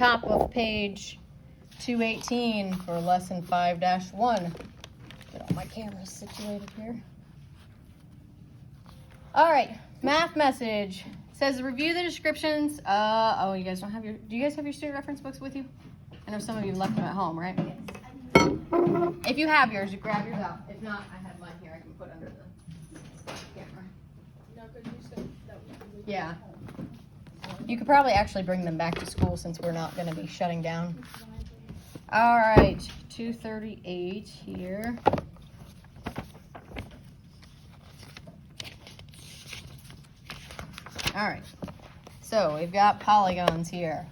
top of page 218 for lesson 5-1. Get all my cameras situated here. All right, math message. It says review the descriptions. Oh, you guys don't have do you guys have your student reference books with you? I know some of you left them at home, right? If you have yours, you grab yours out. If not, I have mine here. I can put under the camera. No, because you said that we could leave Yeah. at home. You could probably actually bring them back to school since we're not going to be shutting down. All right, 238 here. All right, so we've got polygons here.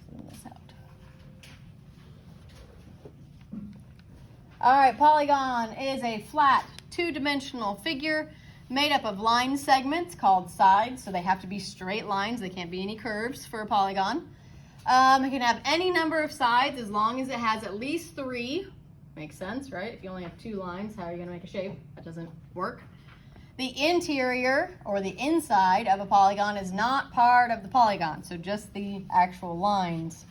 Zoom this out. All right, polygon is a flat, two-dimensional figure made up of line segments called sides, so they have to be straight lines. They can't be any curves for a polygon. It can have any number of sides as long as it has at least 3. Makes sense, right? If you only have 2 lines, how are you going to make a shape? That doesn't work. The interior, or the inside of a polygon, is not part of the polygon, so just the actual lines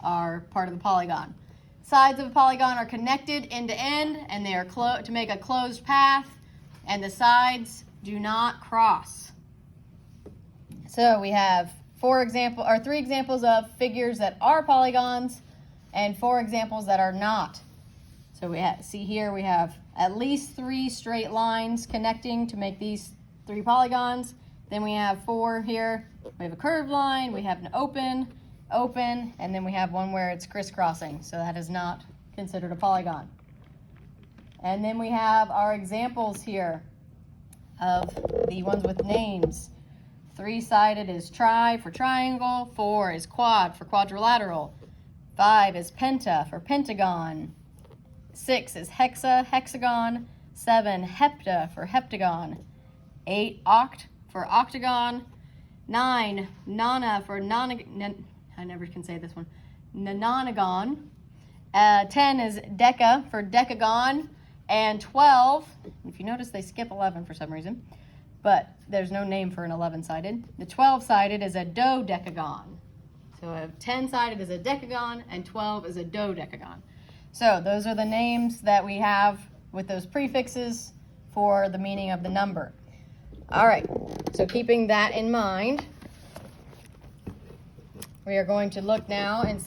are part of the polygon. Sides of a polygon are connected end to end, and they are to make a closed path, and the sides do not cross. So we have 3 examples of figures that are polygons, and 4 examples that are not. So we see here we have at least 3 straight lines connecting to make these 3 polygons. Then we have 4 here. We have a curved line, we have an open, and then we have one where it's crisscrossing. So that is not considered a polygon. And then we have our examples here of the ones with names. 3-sided is tri for triangle, 4 is quad for quadrilateral, 5 is penta for pentagon, 6 is hexa, hexagon, 7 hepta for heptagon, 8 oct for octagon, 9 nona for I never can say this one, nonagon, 10 is deca for decagon, and 12, if you notice they skip 11 for some reason, but there's no name for an 11-sided. The 12-sided is a dodecagon. So a 10-sided is a decagon, and 12 is a dodecagon. So those are the names that we have with those prefixes for the meaning of the number. All right, so keeping that in mind, we are going to look now and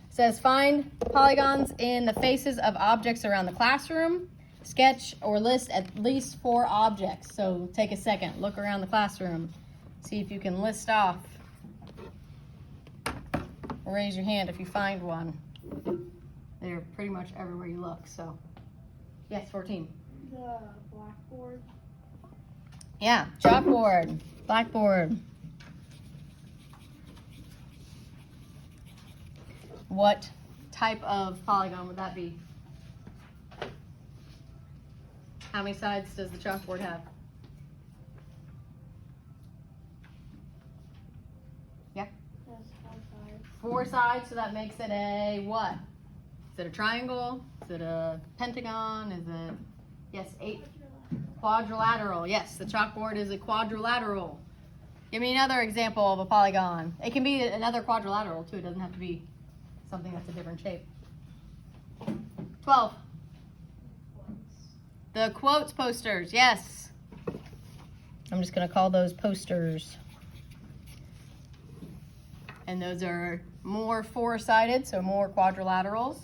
says find polygons in the faces of objects around the classroom. Sketch or list at least 4 objects. So take a second, look around the classroom, see if you can list off. Raise your hand if you find one. They're pretty much everywhere you look, so. Yes, 14. The blackboard. Yeah, chalkboard, blackboard. What type of polygon would that be? How many sides does the chalkboard have? Yeah? That's 4 sides. 4 sides, so that makes it a what? Is it a triangle? Is it a pentagon? Is it, yes, 8? Quadrilateral. Yes, the chalkboard is a quadrilateral. Give me another example of a polygon. It can be another quadrilateral too. It doesn't have to be something that's a different shape. 12. The quotes posters, yes. I'm just going to call those posters. And those are more 4-sided, so more quadrilaterals.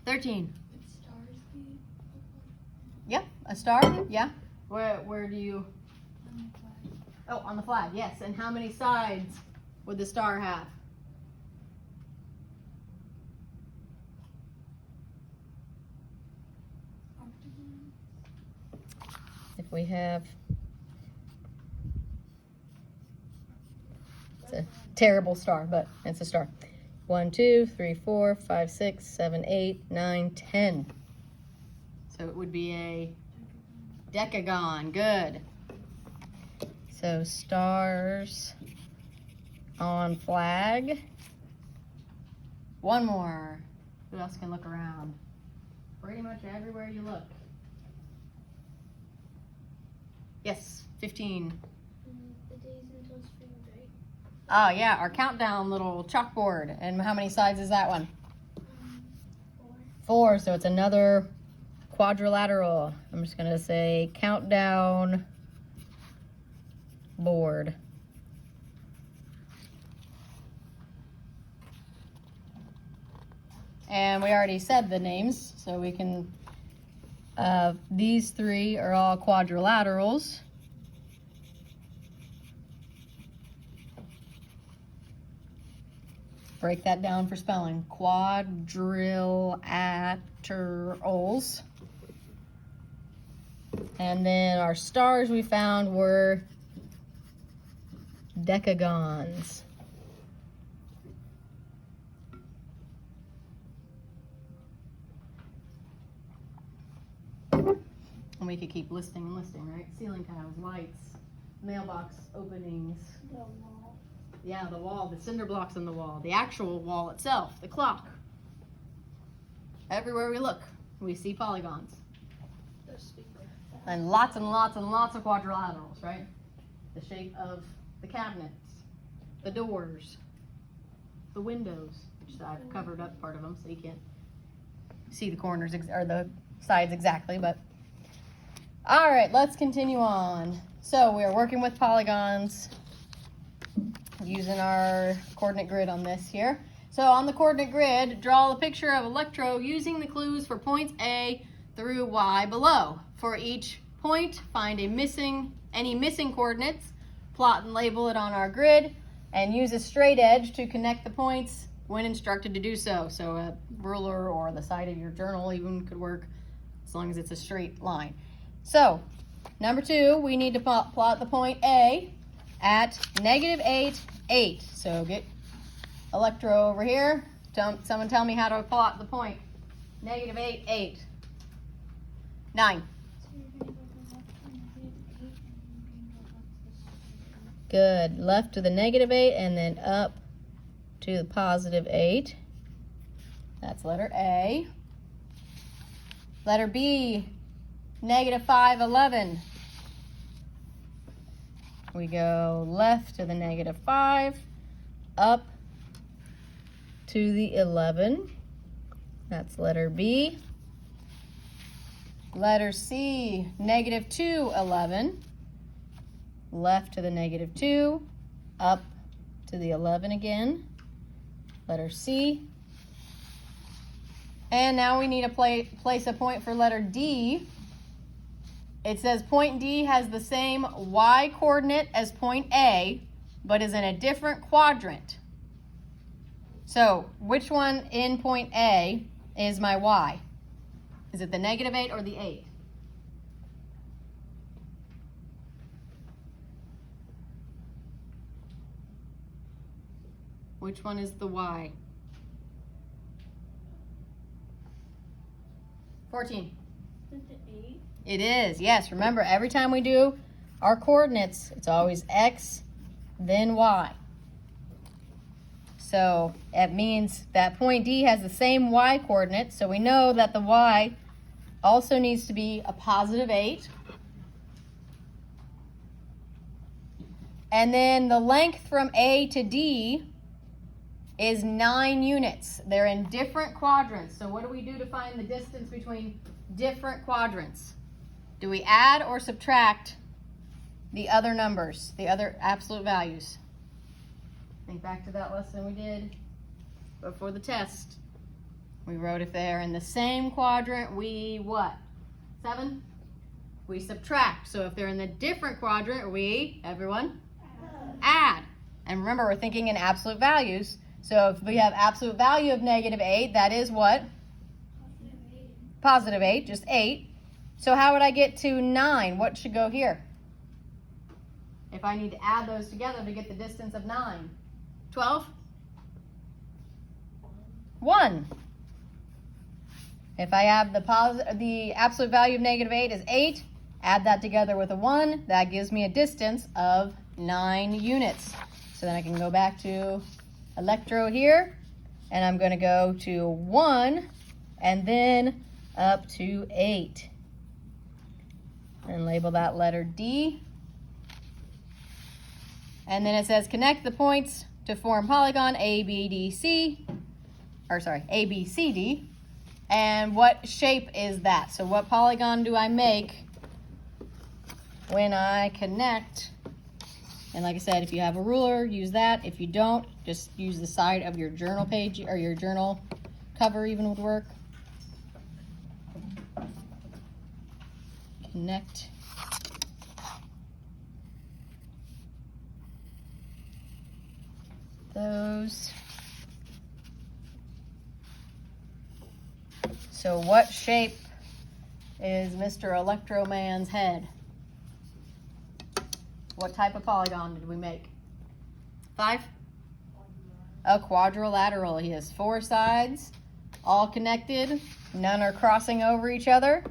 13. Yep, a star, yeah. Where do you? Oh, on the flag, yes. And how many sides would the star have? If we have, it's a terrible star, but it's a star. 1, 2, 3, 4, 5, 6, 7, 8, 9, 10. So it would be a decagon. Good. So stars on flag. One more. Who else can look around? Pretty much everywhere you look. Yes, 15. Oh yeah, our countdown little chalkboard. And how many sides is that one? 4, so it's another quadrilateral. I'm just gonna say countdown board. And we already said the names, so we can, these 3 are all quadrilaterals. Break that down for spelling. Quadrilaterals. And then our stars we found were decagons. And we could keep listing and listing, right? Ceiling tiles, lights, mailbox openings. The wall. Yeah, the wall, the cinder blocks on the wall, the actual wall itself, the clock. Everywhere we look, we see polygons. The speaker. And lots and lots and lots of quadrilaterals, right? The shape of the cabinets, the doors, the windows, which I've covered up part of them so you can't see the corners or the sides exactly, but all right, let's continue on. So we are working with polygons using our coordinate grid on this here. So on the coordinate grid, draw a picture of electro using the clues for points A through Y below. For each point, find any missing coordinates, plot and label it on our grid, and use a straight edge to connect the points when instructed to do so. So a ruler or the side of your journal even could work as long as it's a straight line. So number 2, we need to plot the point A at -8, 8. So get electro over here. Someone tell me how to plot the point. -8, 8. 9. Good. Left to the -8 and then up to the +8. That's letter A. Letter B, -5, 11. We go left to the -5, up to the 11. That's letter B. Letter C, -2, 11. Left to the -2, up to the 11 again. Letter C. And now we need to place a point for letter D. It says point D has the same Y coordinate as point A, but is in a different quadrant. So which one in point A is my Y? Is it the -8 or the 8? Which one is the Y? 14. Is it the 8? It is, yes. Remember, every time we do our coordinates, it's always X, then Y. So it means that point D has the same Y coordinate, so we know that the Y also needs to be a +8. And then the length from A to D is 9 units. They're in different quadrants. So what do we do to find the distance between different quadrants? Do we add or subtract the other numbers, the other absolute values? Think back to that lesson we did before the test. We wrote if they're in the same quadrant, we what? 7? We subtract. So if they're in the different quadrant, we, everyone? Add. And remember, we're thinking in absolute values. So if we have absolute value of -8, that is what? +8, just 8. So how would I get to 9? What should go here? If I need to add those together to get the distance of 9. 12? 1. If I have the absolute value of -8 is 8, add that together with a 1, that gives me a distance of 9 units. So then I can go back to electro here, and I'm going to go to 1 and then up to 8. And label that letter D. And then it says connect the points to form polygon A, B, D, C, or sorry, A, B, C, D. And what shape is that? So what polygon do I make when I connect? And like I said, if you have a ruler, use that. If you don't, just use the side of your journal page, or your journal cover even would work. Connect. Those. So what shape is Mr. Electro Man's head? What type of polygon did we make? 5? A quadrilateral. He has 4 sides, all connected. None are crossing over each other.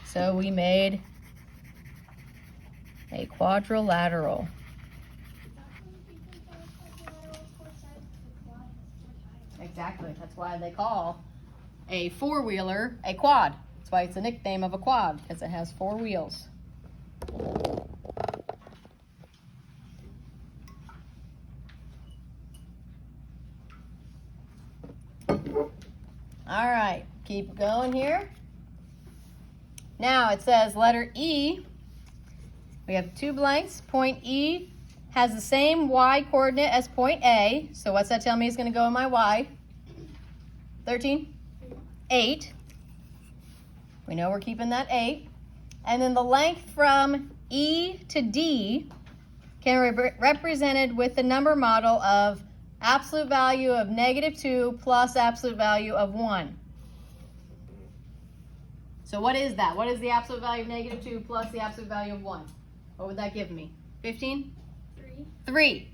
So we made a quadrilateral. Exactly. That's why they call a 4-wheeler a quad. That's why it's a nickname of a quad, because it has 4 wheels. All right, keep going here. Now it says letter E. We have 2 blanks. Point E has the same y coordinate as point A. So what's that tell me is going to go in my y? 13? 8. We know we're keeping that 8. And then the length from E to D can be represented with the number model of absolute value of -2 plus absolute value of 1. So what is that? What is the absolute value of -2 plus the absolute value of 1? What would that give me? 15? 3.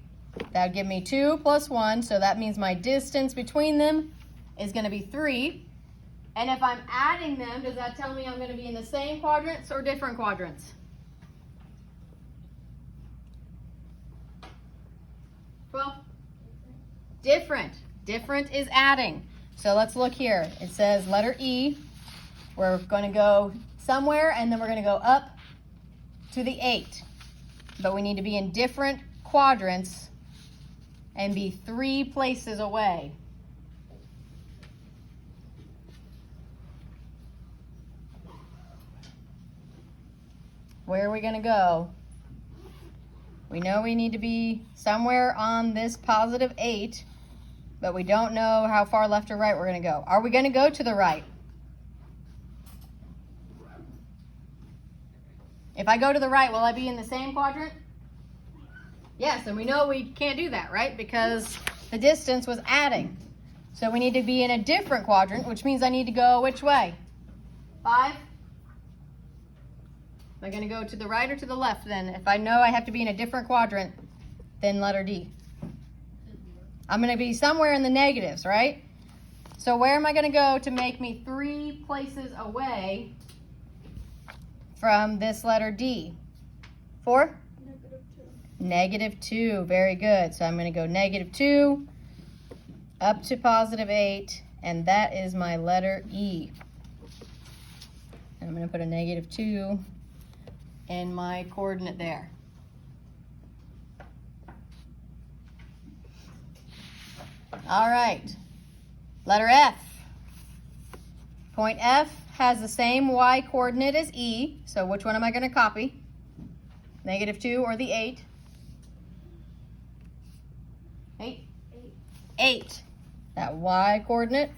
That would give me 2 plus 1, so that means my distance between them is going to be 3. And if I'm adding them, does that tell me I'm going to be in the same quadrants or different quadrants? 12? Different. Different is adding. So let's look here. It says letter E. We're going to go somewhere, and then we're going to go up to the 8. But we need to be in different quadrants and be 3 places away. Where are we going to go? We know we need to be somewhere on this positive 8, but we don't know how far left or right we're going to go. Are we going to go to the right? If I go to the right, will I be in the same quadrant? Yes, and we know we can't do that, right? Because the distance was adding. So we need to be in a different quadrant, which means I need to go which way? 5? Am I going to go to the right or to the left then? If I know I have to be in a different quadrant than letter D. I'm going to be somewhere in the negatives, right? So where am I going to go to make me 3 places away from this letter D? 4? -2. Very good. So I'm going to go -2 up to positive 8, and that is my letter E. And I'm going to put a -2 in my coordinate there. All right. Letter F. Point F has the same y coordinate as E, so which one am I going to copy? -2 or the 8? 8? 8. That y coordinate,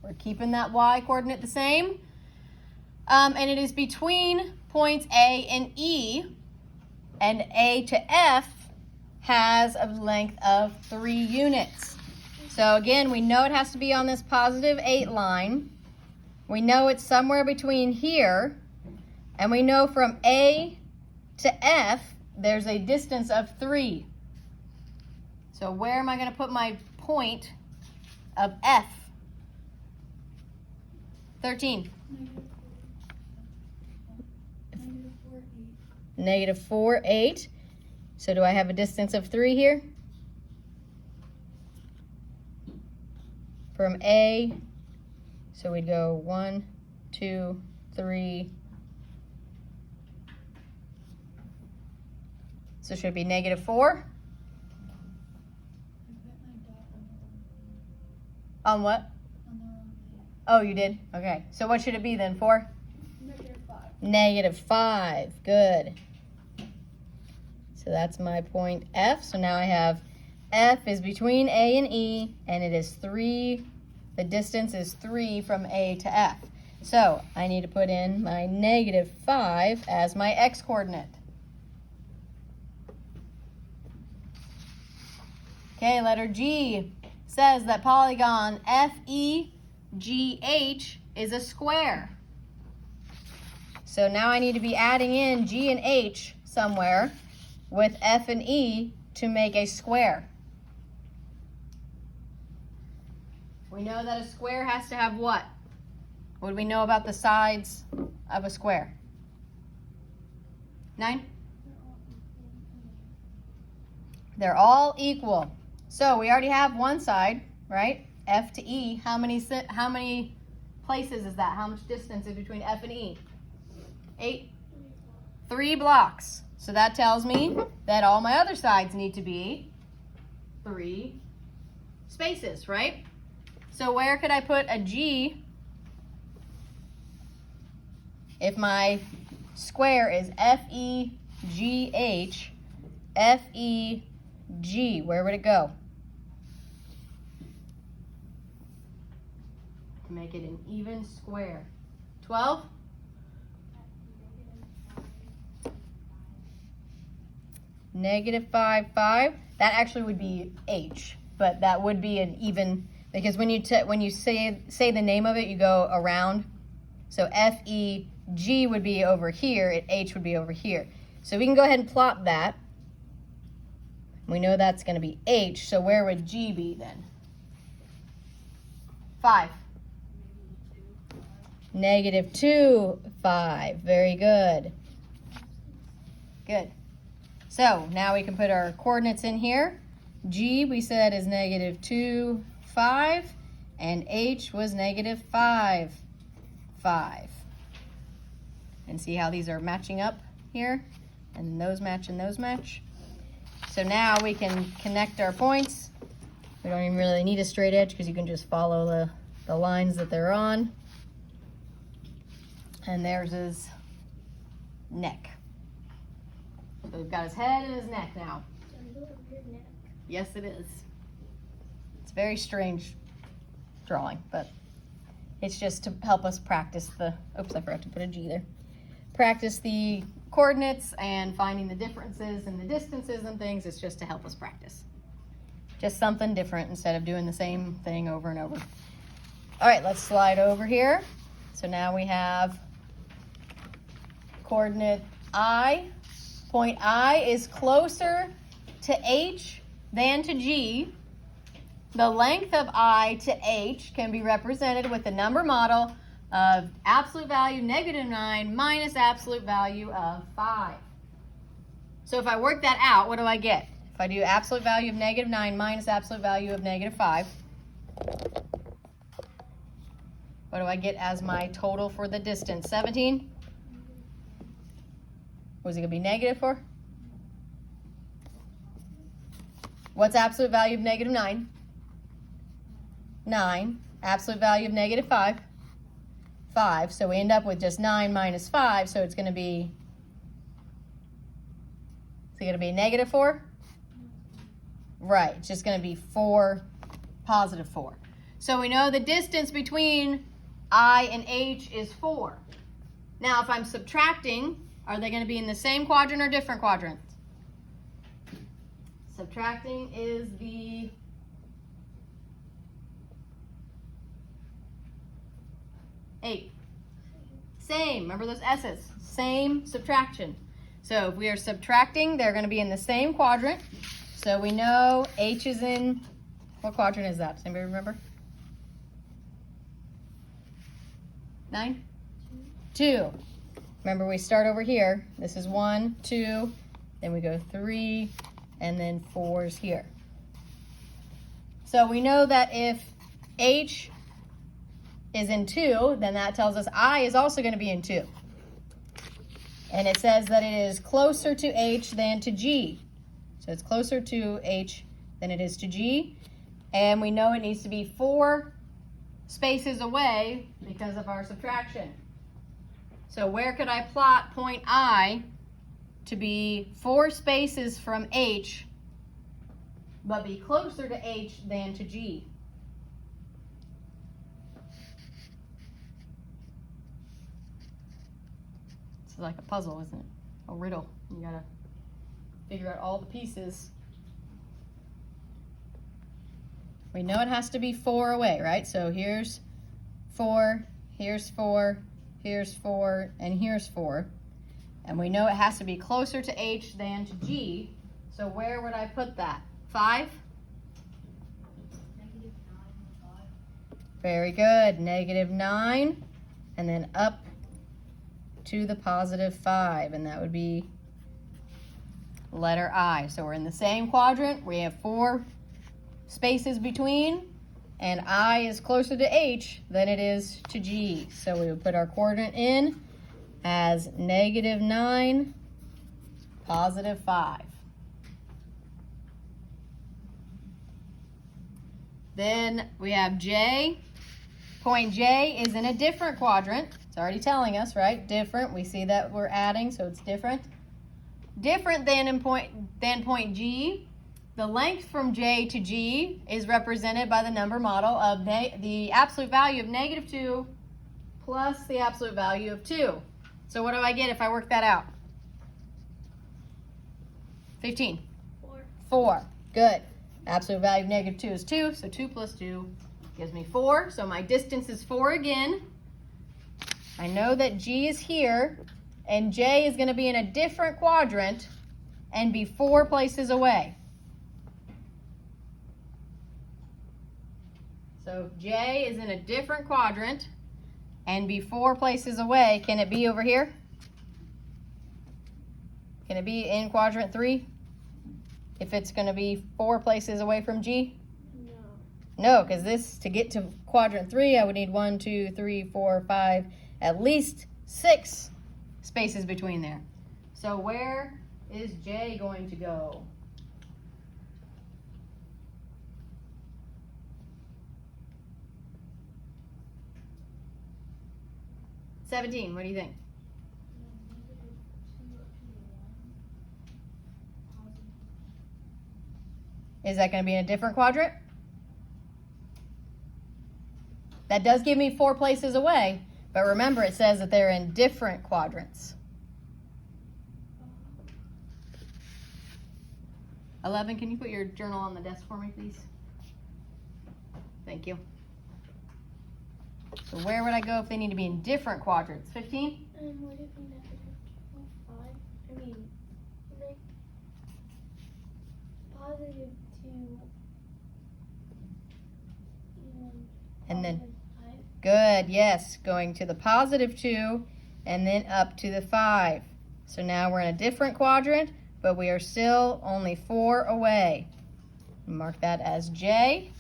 we're keeping that y coordinate the same. And it is between points A and E, and A to F has a length of 3 units. So again, we know it has to be on this positive 8 line. We know it's somewhere between here, and we know from A to F, there's a distance of 3. So where am I going to put my point of F? 13. -4, 8. So do I have a distance of 3 here? From A, so we'd go 1, 2, 3. So should it be -4? On what? On the wrong Oh, you did? Okay. So what should it be then? 4? -5. -5. Good. So that's my point F. So now I have F is between A and E, and it is 3. The distance is 3 from A to F. So I need to put in my -5 as my X coordinate. Okay, letter G says that polygon FEGH is a square. So now I need to be adding in G and H somewhere with F and E to make a square. We know that a square has to have what? What do we know about the sides of a square? 9? They're all equal. So we already have one side, right? F to E. How many places is that? How much distance is between F and E? 8? 3 blocks. So that tells me that all my other sides need to be 3 spaces, right? So where could I put a G if my square is FEGH, FEG? Where would it go? To make it an even square. 12? -5, 5. That actually would be H, but that would be an even, because when you say the name of it, you go around. So FEG would be over here, and H would be over here. So we can go ahead and plot that. We know that's going to be H, so where would G be then? 5. -2, 5. Very good. Good. So now we can put our coordinates in here. G we said is -2, 5, and H was -5, 5. And see how these are matching up here? And those match and those match. So now we can connect our points. We don't even really need a straight edge because you can just follow the lines that they're on. And there's his neck. So we've got his head and his neck now. Yes, it is. It's a very strange drawing, but it's just to help us practice oops, I forgot to put a G there. Practice the coordinates and finding the differences and the distances and things. It's just to help us practice. Just something different instead of doing the same thing over and over. All right, let's slide over here. So now we have coordinate I. Point I is closer to H than to G. The length of I to H can be represented with the number model of absolute value -9 minus absolute value of 5. So if I work that out, what do I get? If I do absolute value of -9 minus absolute value of -5, what do I get as my total for the distance? 17? Was it going to be negative for? What's absolute value of -9? 9. Absolute value of -5? 5. So we end up with just 9 minus 5. So it's going to be, is it going to be -4? Right. It's just going to be 4, +4. So we know the distance between I and H is 4. Now if I'm subtracting, are they going to be in the same quadrant or different quadrants? Subtracting is the eight. Same. Remember those S's. Same subtraction. So if we are subtracting, they're going to be in the same quadrant. So we know H is in, what quadrant is that? Does anybody remember? 9? 2. Remember, we start over here. This is 1, 2, then we go 3, and then 4 is here. So we know that if H is in 2, then that tells us I is also going to be in 2. And it says that it is closer to H than to G. So it's closer to H than it is to G. And we know it needs to be 4 spaces away because of our subtraction. So where could I plot point I to be 4 spaces from H, but be closer to H than to G? It's like a puzzle, isn't it? A riddle. You gotta figure out all the pieces. We know it has to be 4 away, right? So here's 4, here's 4, here's 4, and here's 4. And we know it has to be closer to H than to G. So where would I put that? 5? -9 or 5. Very good. -9. And then up to the +5. And that would be letter I. So we're in the same quadrant. We have 4 spaces between. And I is closer to H than it is to G. So we would put our coordinate in as -9, +5. Then we have J. Point J is in a different quadrant. It's already telling us, right? Different. We see that we're adding, so it's different. Different than point G. The length from J to G is represented by the number model of the absolute value of -2 plus the absolute value of 2. So what do I get if I work that out? 15. 4. 4. Good. Absolute value of -2 is 2, so 2 plus 2 gives me 4. So my distance is 4 again. I know that G is here, and J is going to be in a different quadrant and be 4 places away. So J is in a different quadrant and be 4 places away. Can it be over here? Can it be in quadrant 3? If it's going to be 4 places away from G? No. No, because this, to get to quadrant 3, I would need 1, 2, 3, 4, 5, at least 6 spaces between there. So where is J going to go? -17, what do you think? Is that going to be in a different quadrant? That does give me 4 places away, but remember it says that they're in different quadrants. 11, can you put your journal on the desk for me, please? Thank you. So where would I go if they need to be in different quadrants? 15? And would it be -5? I mean, like +2 And then, +5. good, yes, going to the +2 and then up to the 5. So now we're in a different quadrant, but we are still only 4 away. Mark that as J,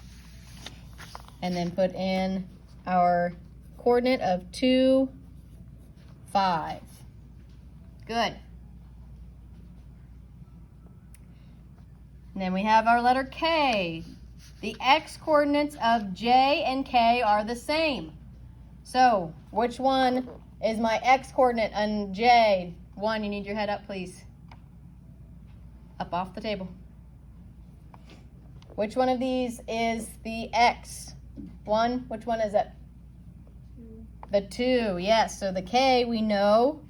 and then put in our coordinate of 2, 5. Good. And then we have our letter K. The x coordinates of J and K are the same. So which one is my x coordinate on J? 1, you need your head up, please. Up off the table. Which one of these is the x? 1, which one is it? 2. The 2, yes. So the K, we know,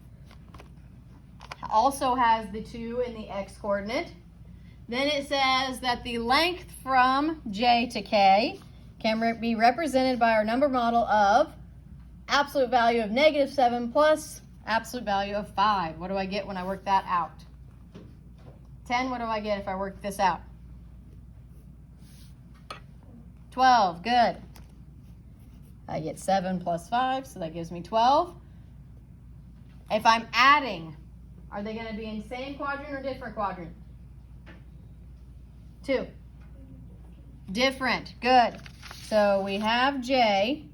also has the 2 in the x coordinate. Then it says that the length from J to K can be represented by our number model of absolute value of -7 plus absolute value of 5. What do I get when I work that out? 10, what do I get if I work this out? 12, good. I get 7 plus 5, so that gives me 12. If I'm adding, are they going to be in same quadrant or different quadrant? 2. Different, good. So we have J.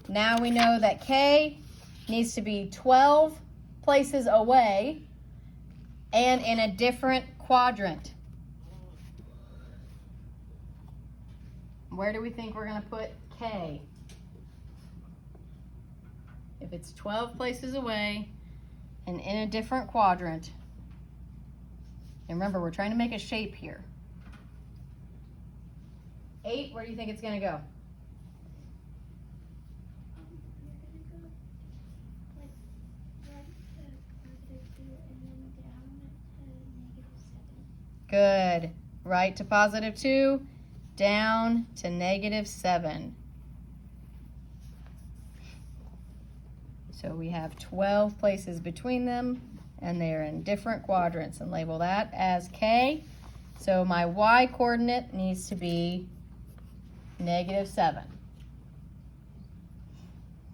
Now we know that K needs to be 12 places away and in a different quadrant. Where do we think we're going to put K? if it's 12 places away and in a different quadrant. And remember, we're trying to make a shape here. 8, where do you think it's going to go? You're gonna go like right to +2 and then down to -7. Good. Right to +2, down to -7. So we have 12 places between them, and they're in different quadrants, and label that as K. So my Y coordinate needs to be -7.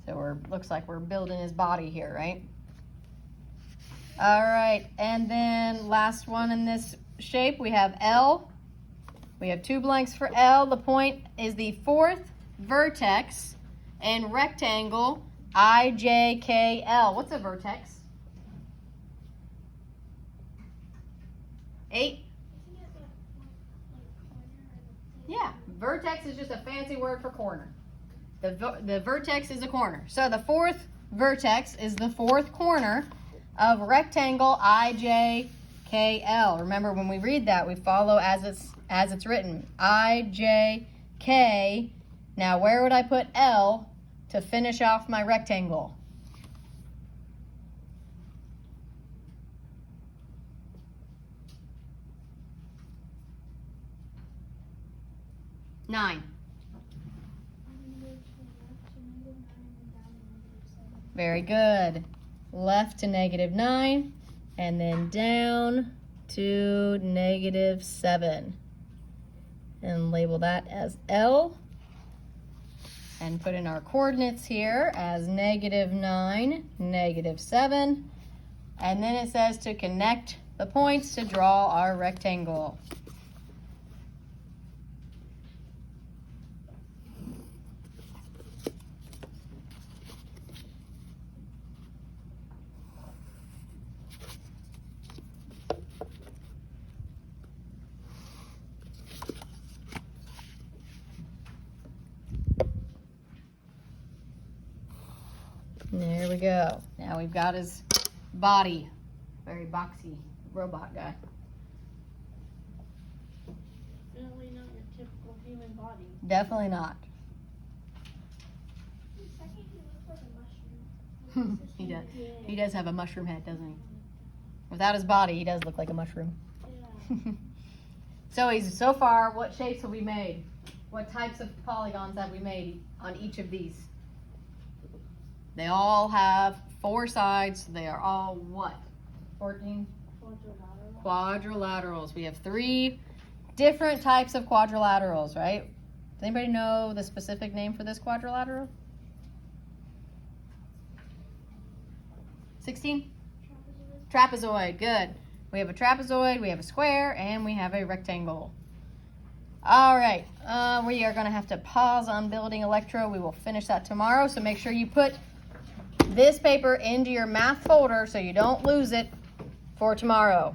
So looks like we're building his body here, right? All right, and then last one in this shape, we have L. We have 2 blanks for L. The point is the 4th vertex in rectangle IJKL. What's a vertex? 8? Isn't it like corner or the Yeah, vertex is just a fancy word for corner. The vertex is a corner. So the 4th vertex is the 4th corner of rectangle IJKL. Remember, when we read that, we follow as it's written. IJK. Now, where would I put L to finish off my rectangle? Nine. Very good. Left to -9, and then down to -7. And label that as L. And put in our coordinates here as -9, -7. And then it says to connect the points to draw our rectangle. There we go. Now we've got his body. Very boxy robot guy. Definitely not your typical human body. Definitely not. For a second, he looks like a mushroom. He does. He does have a mushroom head, doesn't he? Without his body, he does look like a mushroom. Yeah. So far, what shapes have we made? What types of polygons have we made on each of these? They all have 4 sides. They are all what? 14? Quadrilaterals. We have 3 different types of quadrilaterals, right? Does anybody know the specific name for this quadrilateral? 16? Trapezoid. Good. We have a trapezoid, we have a square, and we have a rectangle. All right. We are going to have to pause on building electro. We will finish that tomorrow, so make sure you put this paper into your math folder so you don't lose it for tomorrow.